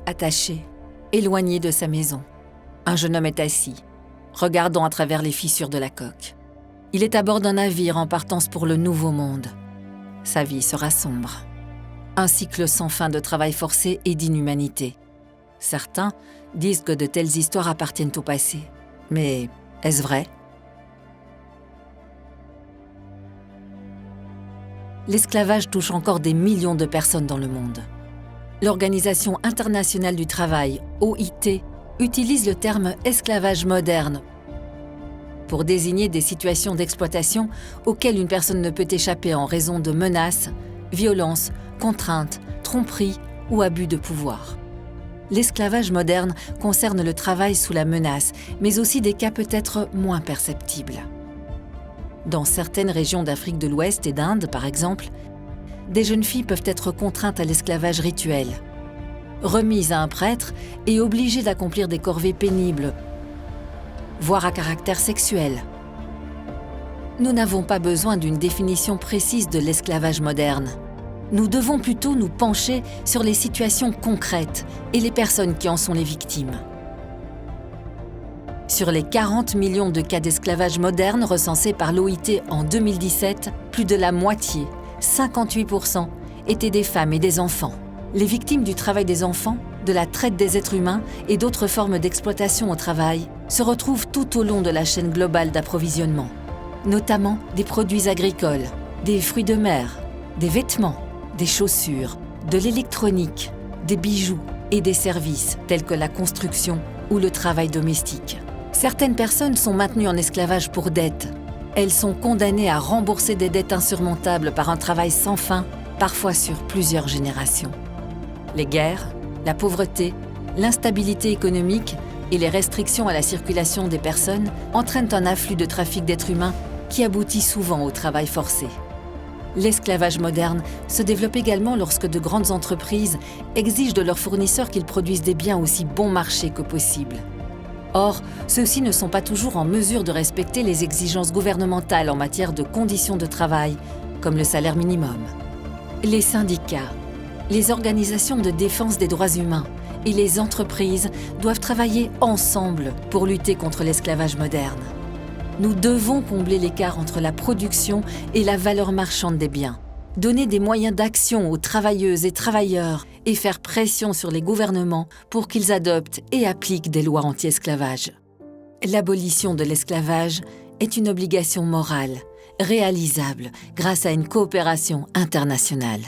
attaché, éloigné de sa maison. Un jeune homme est assis, regardant à travers les fissures de la coque. Il est à bord d'un navire en partance pour le Nouveau Monde. Sa vie sera sombre. Un cycle sans fin de travail forcé et d'inhumanité. Certains disent que de telles histoires appartiennent au passé. Mais est-ce vrai? L'esclavage touche encore des millions de personnes dans le monde. L'Organisation internationale du travail, OIT, utilise le terme « esclavage moderne » pour désigner des situations d'exploitation auxquelles une personne ne peut échapper en raison de menaces, violences, contraintes, tromperies ou abus de pouvoir. L'esclavage moderne concerne le travail sous la menace, mais aussi des cas peut-être moins perceptibles. Dans certaines régions d'Afrique de l'Ouest et d'Inde, par exemple, des jeunes filles peuvent être contraintes à l'esclavage rituel, remises à un prêtre et obligées d'accomplir des corvées pénibles, voire à caractère sexuel. Nous n'avons pas besoin d'une définition précise de l'esclavage moderne. Nous devons plutôt nous pencher sur les situations concrètes et les personnes qui en sont les victimes. Sur les 40 millions de cas d'esclavage moderne recensés par l'OIT en 2017, plus de la moitié, 58%, étaient des femmes et des enfants. Les victimes du travail des enfants, de la traite des êtres humains et d'autres formes d'exploitation au travail se retrouvent tout au long de la chaîne globale d'approvisionnement, notamment des produits agricoles, des fruits de mer, des vêtements, des chaussures, de l'électronique, des bijoux et des services tels que la construction ou le travail domestique. Certaines personnes sont maintenues en esclavage pour dette. Elles sont condamnées à rembourser des dettes insurmontables par un travail sans fin, parfois sur plusieurs générations. Les guerres, la pauvreté, l'instabilité économique et les restrictions à la circulation des personnes entraînent un afflux de trafic d'êtres humains qui aboutit souvent au travail forcé. L'esclavage moderne se développe également lorsque de grandes entreprises exigent de leurs fournisseurs qu'ils produisent des biens aussi bon marché que possible. Or, ceux-ci ne sont pas toujours en mesure de respecter les exigences gouvernementales en matière de conditions de travail, comme le salaire minimum. Les syndicats, les organisations de défense des droits humains et les entreprises doivent travailler ensemble pour lutter contre l'esclavage moderne. Nous devons combler l'écart entre la production et la valeur marchande des biens, donner des moyens d'action aux travailleuses et travailleurs et faire pression sur les gouvernements pour qu'ils adoptent et appliquent des lois anti-esclavage. L'abolition de l'esclavage est une obligation morale, réalisable grâce à une coopération internationale.